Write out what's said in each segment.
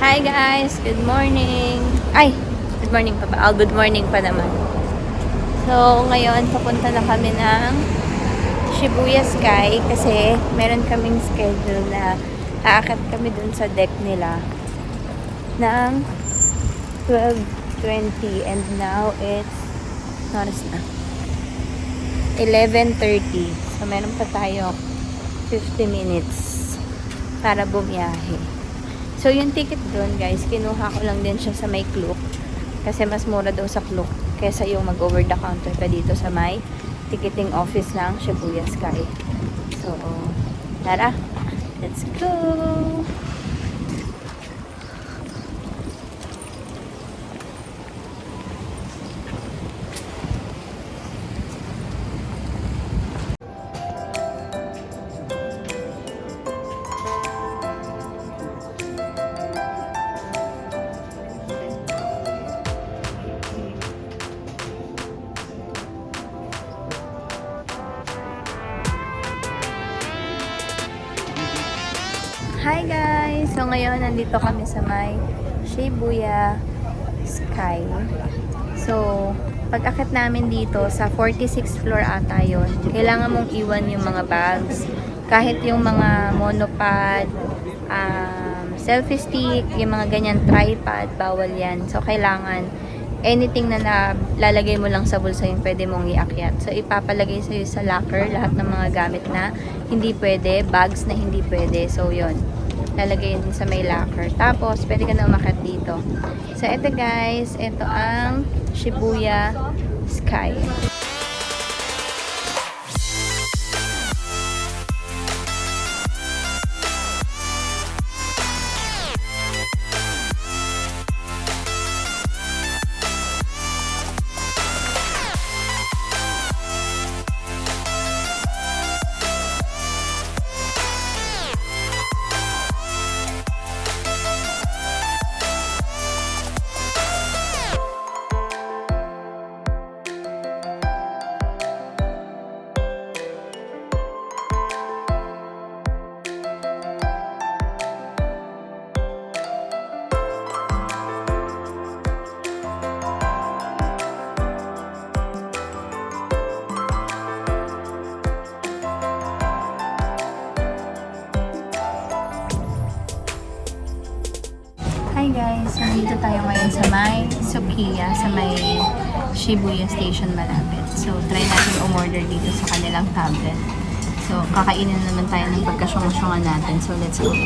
Hi guys! Good morning! Ay! Good morning pa ba? Good morning pa naman. So, ngayon papunta na kami ng Shibuya Sky kasi meron kaming schedule na aakyat kami dun sa deck nila ng 12:20 and now it's oras na 11:30. So, meron pa tayo 50 minutes para bumiyahe. So, yung ticket doon, guys, kinuha ko lang din siya sa may Klook. Kasi mas mura daw sa Klook kesa yung mag-over the counter ka dito sa may ticketing office ng Shibuya Sky. So, tara, let's go! Hi guys! So ngayon nandito kami sa may Shibuya Sky. So pag akit namin dito sa 46th floor ata yun, kailangan mong iwan yung mga bags. Kahit yung mga monopod, selfie stick, yung mga ganyan tripod, bawal yan. So kailangan anything na lalagay mo lang sa bulsa yung pwede mong iakyat. So ipapalagay sa'yo sa locker lahat ng mga gamit na hindi pwede, bags na hindi pwede. So yun, lalagay din sa may locker. Tapos pwede ka na umakyat dito. So ito guys, ito ang Shibuya Sky. Hi guys! Nandito tayo ngayon sa may Sukiya, sa may Shibuya Station malapit. So, try natin umorder dito sa kanilang tablet. So, kakainin naman tayo ng pagkasyong-syongan natin. So, let's go.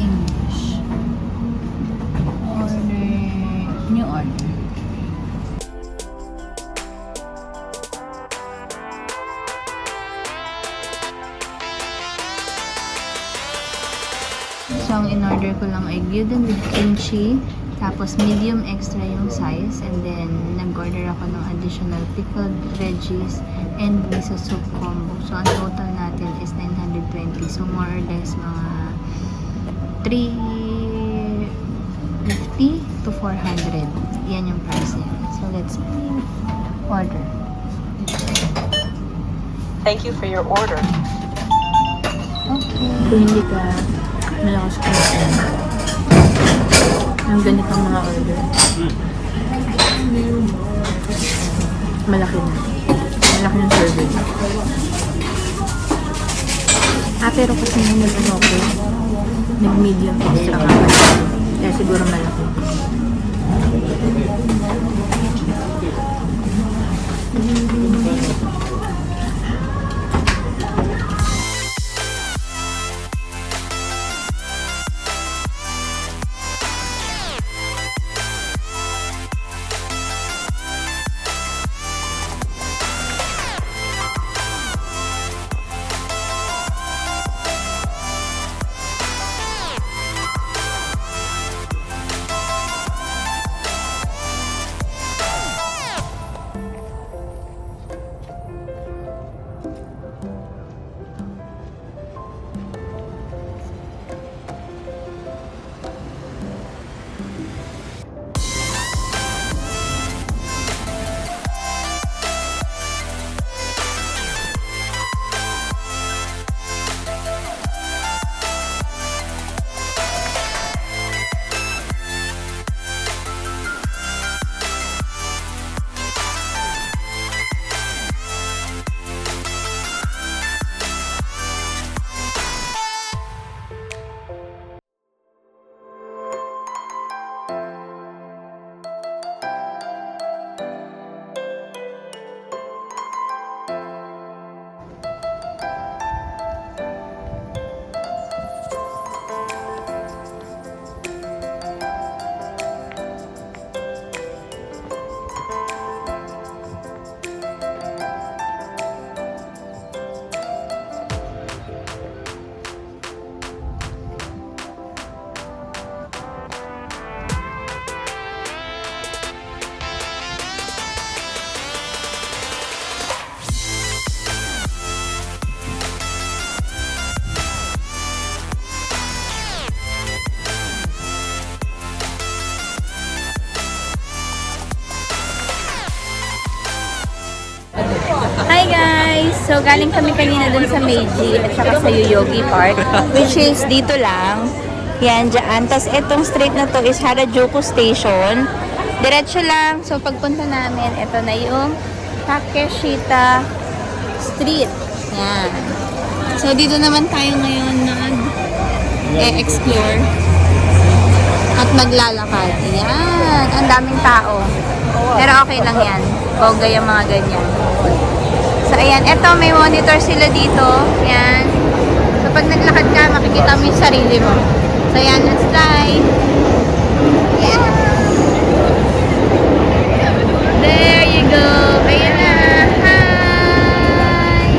English. Order. New order. So, ang in-order ko lang ay gyudon with kimchi, tapos medium extra yung size, and then nag-order ako ng additional pickled veggies and miso soup combo. So, ang total natin is 920. So, more or less mga 350 to 400. Yan yung price niya. So, let's order. Thank you for your order. Okay. Kung hindi ka malakas kumain ng ganitong mga order, malaki na. Malaki ng serving. Pero kasi nung nag-medium extra ka pa. Kaya siguro malaki. galing kami kanina dun sa Meiji at saka sa Yoyogi Park, which is dito lang. Yan, dyan. Tapos itong street na to is Harajuku Station. Diretso lang. So, pagpunta namin, ito na yung Takeshita Street. Yan. So, dito naman tayo ngayon nag-explore at maglalakad. Yan. Ang daming tao. Pero okay lang yan. Bongga yung mga ganyan. So, ayan. Ito, may monitor sila dito. Yan. So, pag naglakad ka, makikita mo yung sarili mo. So, ayan. Let's try. Yeah. There you go. Ayan na. Hi!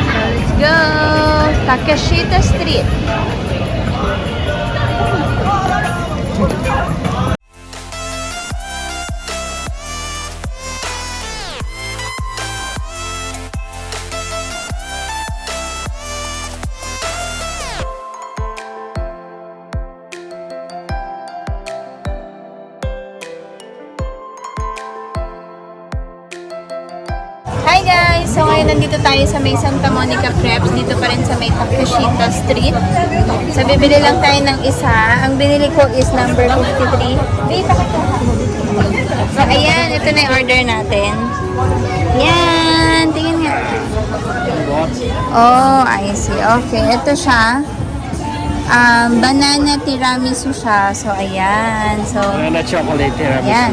So, let's go. Takeshita Street. Hi guys! So ngayon nandito tayo sa may Santa Monica Crepes. Dito pa rin sa may Takeshita Street. So bibili lang tayo ng isa. Ang binili ko is number 53. Wait, so ayan, ito na yung order natin. Yan! Tingin nga. Oh, I see. Okay, ito siya. Banana tiramisu siya. So ayan. So, Banana chocolate tiramisu. ayan.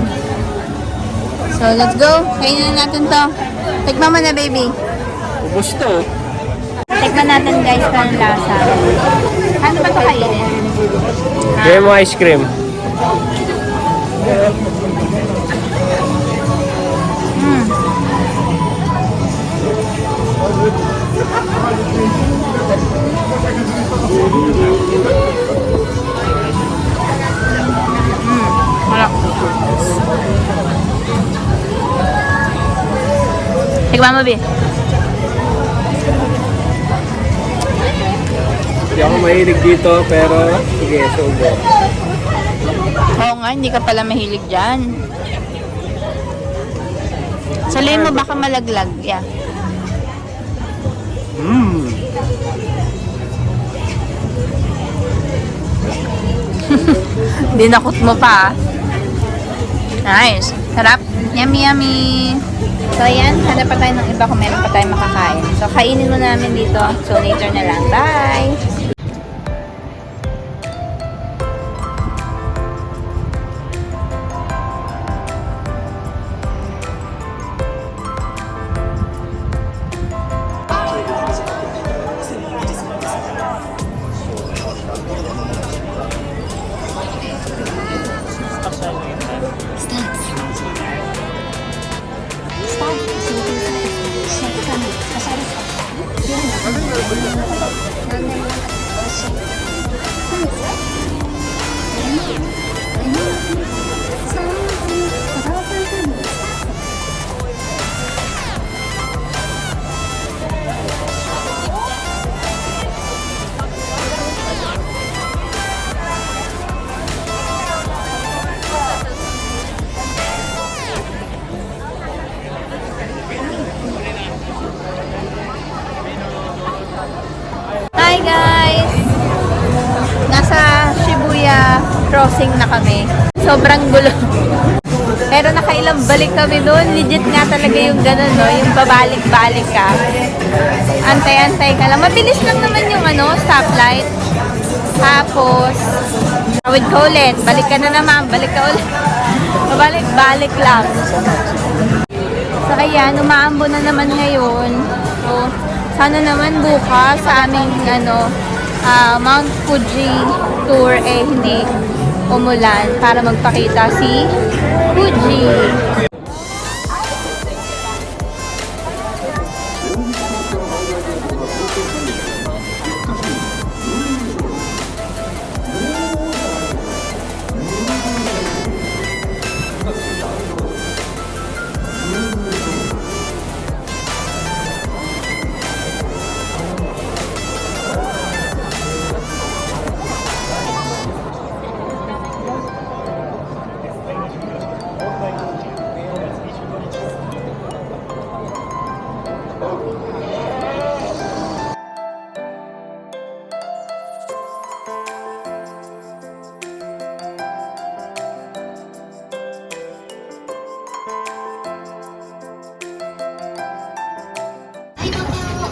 So let's go. Kainin na natin to. Tikman mo na, baby. Ubus to. Tikman natin, guys, kung ang lasa. Ano ba ito kainin? Kaya mo ice cream. Wala. Tikman mo, Bi. Hindi ako mahilig dito, pero sige, subo. Oo nga, hindi ka pala mahilig dyan. Sabihin mo, baka malaglag. Yeah. Mmm. Dinakot mo pa. Nice. Sarap. Yummy, yummy. So, ayan. Hanap pa tayo ng iba kung meron pa tayong makakain. So, kainin mo namin dito. So, later na lang. Bye! Hi guys! Nasa Shibuya crossing na kami. Sobrang gulo. Pero nakailang balik kami doon. Legit nga talaga yung ganun, no? Yung babalik-balik ka. Antay-antay ka lang. Mabilis lang naman yung stoplight. Tapos, tawid ka ulit. Balik ka na naman. Balik ka ulit. Babalik-balik lang. So, ayan. Umaambo na naman ngayon. So, sana naman bukas sa aming Mount Fuji tour hindi umulan para magpakita si Fuji.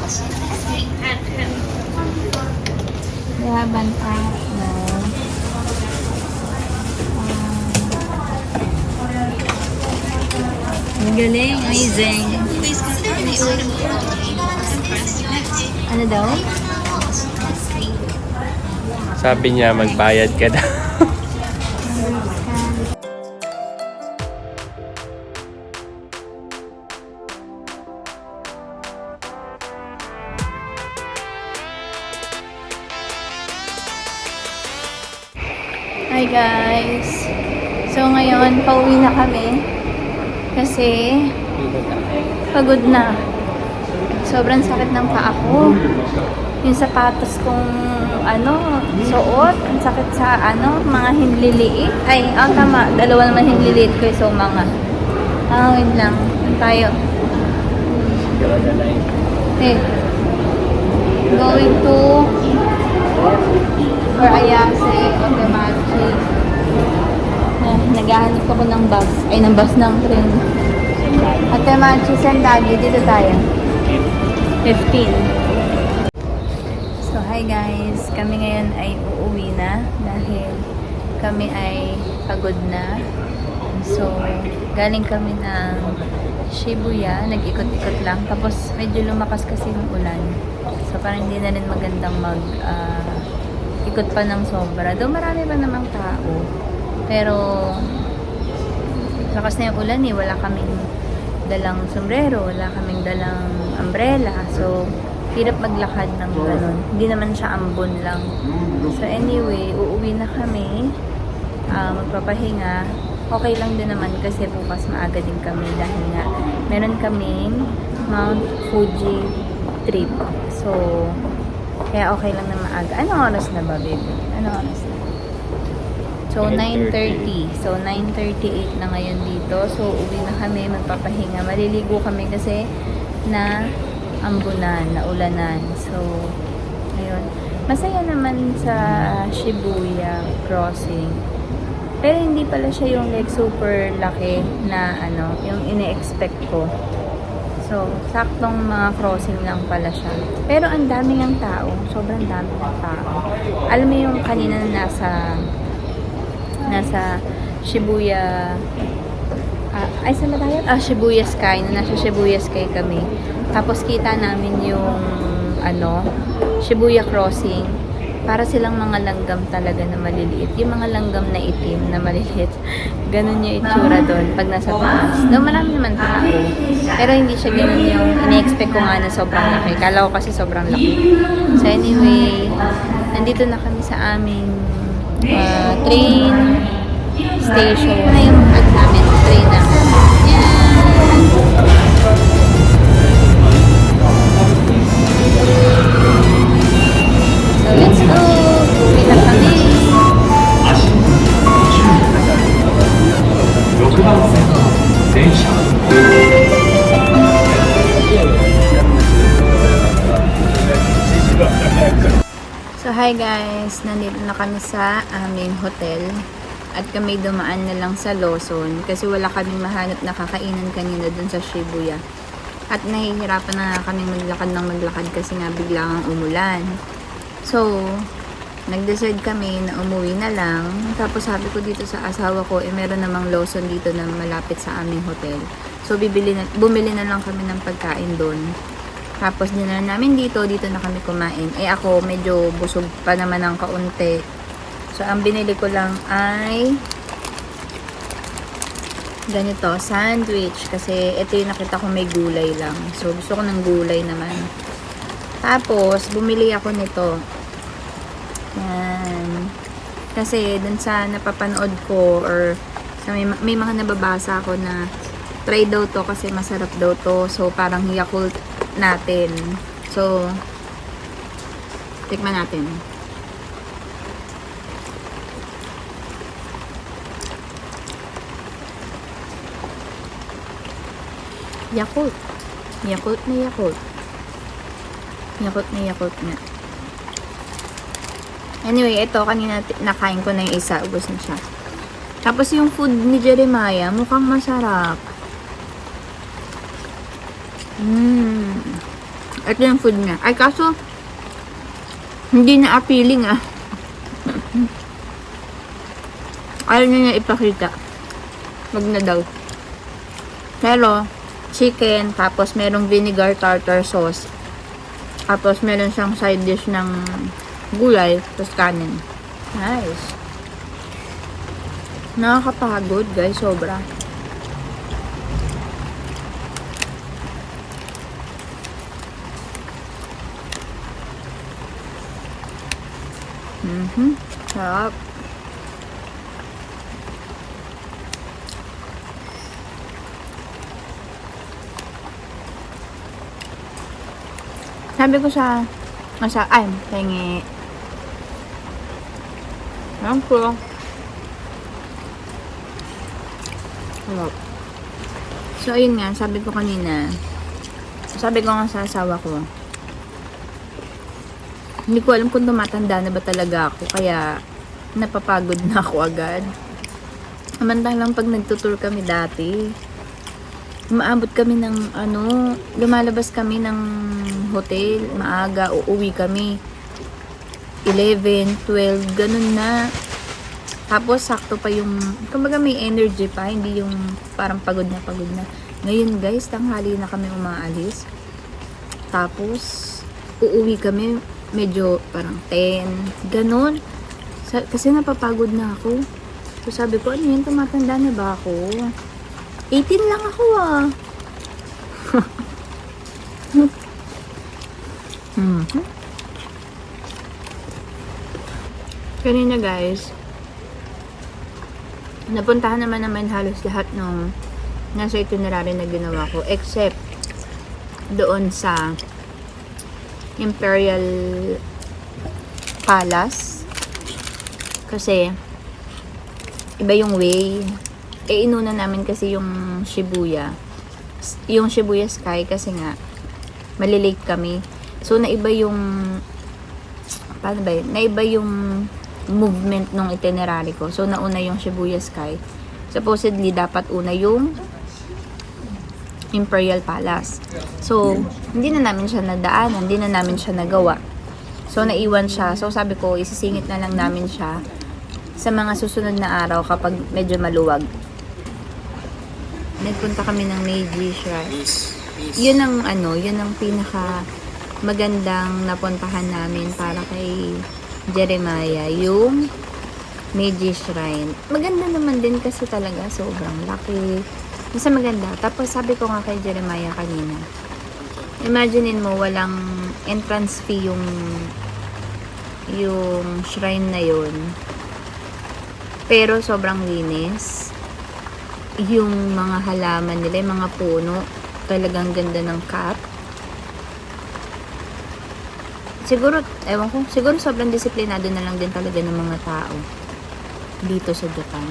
They have an app now. Ang galing, amazing. Ano daw? Sabi niya, magbayad ka daw. Hi guys! So ngayon, pauwi na kami. Kasi pagod na. Sobrang sakit ng paa ko. Yung sapatos kong suot, ang sakit sa mga hinliliit. Ay, tama. Dalawa naman hinliliit ko so mga. Wait lang. Ano tayo? Okay. Going to or Ayase, Otemachi. Naghahanap ako ng bus. Ay, ng bus ng train. Otemachi, Sendagi. Dito tayo. 15. So, hi guys. Kami ngayon ay uuwi na dahil kami ay pagod na. So, galing kami ng Shibuya. Nag-ikot-ikot lang. Tapos, medyo lumakas kasi yung ulan. So, parang hindi na rin magandang ikot pa ng sobra. Though marami pa namang tao. Pero, lakas na yung ulan eh. Wala kaming dalang sombrero. Wala kaming dalang umbrella. So, hirap maglakad ng ganun. Hindi naman siya ambon lang. So, anyway, uuwi na kami. Magpapahinga. Okay lang din naman kasi bukas maaga din kami dahil nga meron kaming Mount Fuji trip. So, kaya okay lang na maaga. Anong oras na ba, baby? Anong oras na? So, 9:30. So, 9:38 na ngayon dito. So, uwi na kami, magpapahinga. Maliligo kami kasi na ambunan, na ulanan. So, ayun. Masaya naman sa Shibuya crossing. Pero hindi pala siya yung like super laki na yung ine-expect ko. So, saktong mga crossing lang pala siya. Pero ang dami ng tao. Sobrang dami ng tao. Alam mo yung kanina nasa Shibuya saan ba tayo? Shibuya Sky. Nasa Shibuya Sky kami. Tapos kita namin yung Shibuya Crossing. Para silang mga langgam talaga na maliliit. Yung mga langgam na itim na maliliit. Ganun yung itsura doon pag nasa taas. No, marami naman tao. Pero hindi siya ganun yung ini-expect ko nga na sobrang laki. Kala ko kasi sobrang laki. So anyway, nandito na kami sa aming train station. Na yung namin, train na. So let's go! Uwi na kami! So hi guys, nandito na kami sa aming hotel at kami dumaan na lang sa Lawson kasi wala kaming mahanap na kakainan kanina dun sa Shibuya at nahihirapan na kaming maglakad kasi nga biglang umulan. So, nag-decide kami na umuwi na lang. Tapos sabi ko dito sa asawa ko, meron namang Lawson dito na malapit sa aming hotel. So, bumili na lang kami ng pagkain doon. Tapos dinala namin dito na kami kumain. Ako medyo busog pa naman ng kaunti. So, ang binili ko lang ay ganito, sandwich. Kasi ito yung nakita ko may gulay lang. So, gusto ko ng gulay naman. Tapos, bumili ako nito. Yan. Kasi, dun sa napapanood ko or sa may mga nababasa ako na try daw to kasi masarap daw to. So, parang Yakult natin. So, tikman natin. Yakult. Yakult na Yakult. Yakult na Yakult na. Anyway, ito kanina nakain ko na yung isa. Ubos na siya. Tapos yung food ni Jeremiah, mukhang masarap. Ito yung food niya. Ay, kaso, hindi na appealing ah. Ayaw niya ipakita. Wag na daw. Pero, chicken, tapos merong vinegar tartar sauce. Tapos meron siyang side dish ng gulay, tapos kanin. Nice. Nakakapagod guys, sobra. Sarap. Sabi ko ay, tingi. Alam ko. Sarap. So, ayun nga, sabi ko nga sa asawa ko, hindi ko alam kung tumatanda na ba talaga ako, kaya napapagod na ako agad. Samantalang pag nagtutour kami dati, umaabot kami ng lumalabas kami ng hotel, maaga, uuwi kami 11, 12, ganun na. Tapos sakto pa yung, kumbaga may energy pa, hindi yung parang pagod na. Ngayon guys, tanghali na kami umaalis. Tapos uuwi kami medyo parang 10, ganun. Kasi napapagod na ako. So sabi ko, ano yun, tumatanda na ba ako? 18 lang ako ah. Kanina guys, napuntahan naman halos lahat ng nasa itinerary na ginawa ko, except doon sa Imperial Palace. Kasi iba yung way. Inuna namin kasi yung Shibuya Sky, kasi nga malilate kami. So naiba yung naiba yung movement ng itinerary ko. So nauna yung Shibuya Sky. Supposedly dapat una yung Imperial Palace. So hindi na namin siya nadaanan, hindi na namin siya nagawa. So naiwan siya. So sabi ko, isisingit na lang namin siya sa mga susunod na araw kapag medyo maluwag. Nagpunta kami ng Meiji Shrine. Yun ang pinaka magandang napuntahan namin para kay Jeremiah, yung Meiji Shrine. Maganda naman din kasi talaga, sobrang laki. Basta maganda. Tapos sabi ko nga kay Jeremiah kanina, imaginein mo walang entrance fee yung shrine na yun. Pero sobrang linis. Yung mga halaman nila, yung mga puno, talagang ganda ng cut. Siguro, ewan ko, siguro sobrang disiplinado na lang din talaga ng mga tao dito sa Japan.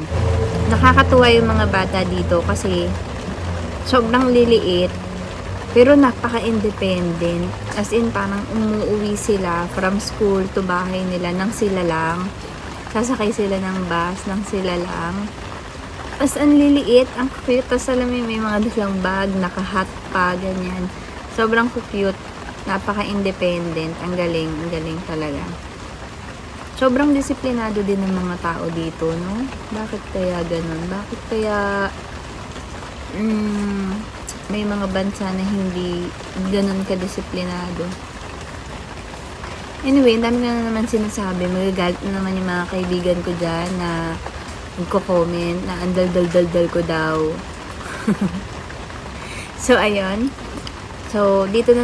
Nakakatuwa yung mga bata dito kasi sobrang liliit, pero napaka-independent. As in, parang umuwi sila from school to bahay nila nang sila lang. Sasakay sila ng bus nang sila lang. As ang liliit, ang cute. Tapos alam mo, may mga dalang bag, naka-hat pa, ganyan. Sobrang cute. Napaka-independent. Ang galing talaga. Sobrang disiplinado din ng mga tao dito, no? Bakit kaya ganun? Bakit kaya may mga bansa na hindi ganun ka-disiplinado? Anyway, dami na naman sinasabi. Magagalit na naman yung mga kaibigan ko dyan na nagko-comment na ang dal-dal-dal ko daw. So, ayun. So, dito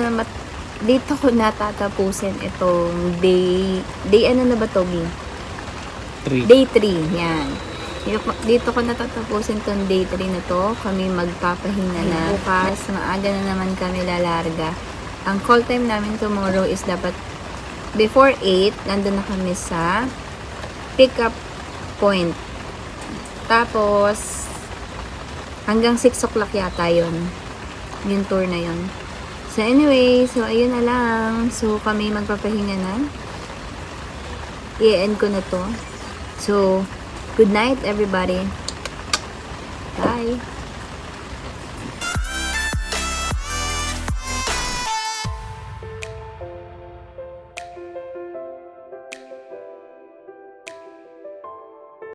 ko natatapusin itong day ano na ba to, Bi? 3. Day 3, yan. Dito ko natatapusin itong day 3 na to. Kami magpapahinga na. Bukas, maaga na naman kami lalarga. Ang call time namin tomorrow is dapat before 8, nandun na kami sa pick-up point. Tapos, hanggang 6 o'clock yata yun. Yung tour na yun. So, anyway, so, ayun na lang. So, kami magpapahinga na. I-end ko na to. So, good night, everybody. Bye!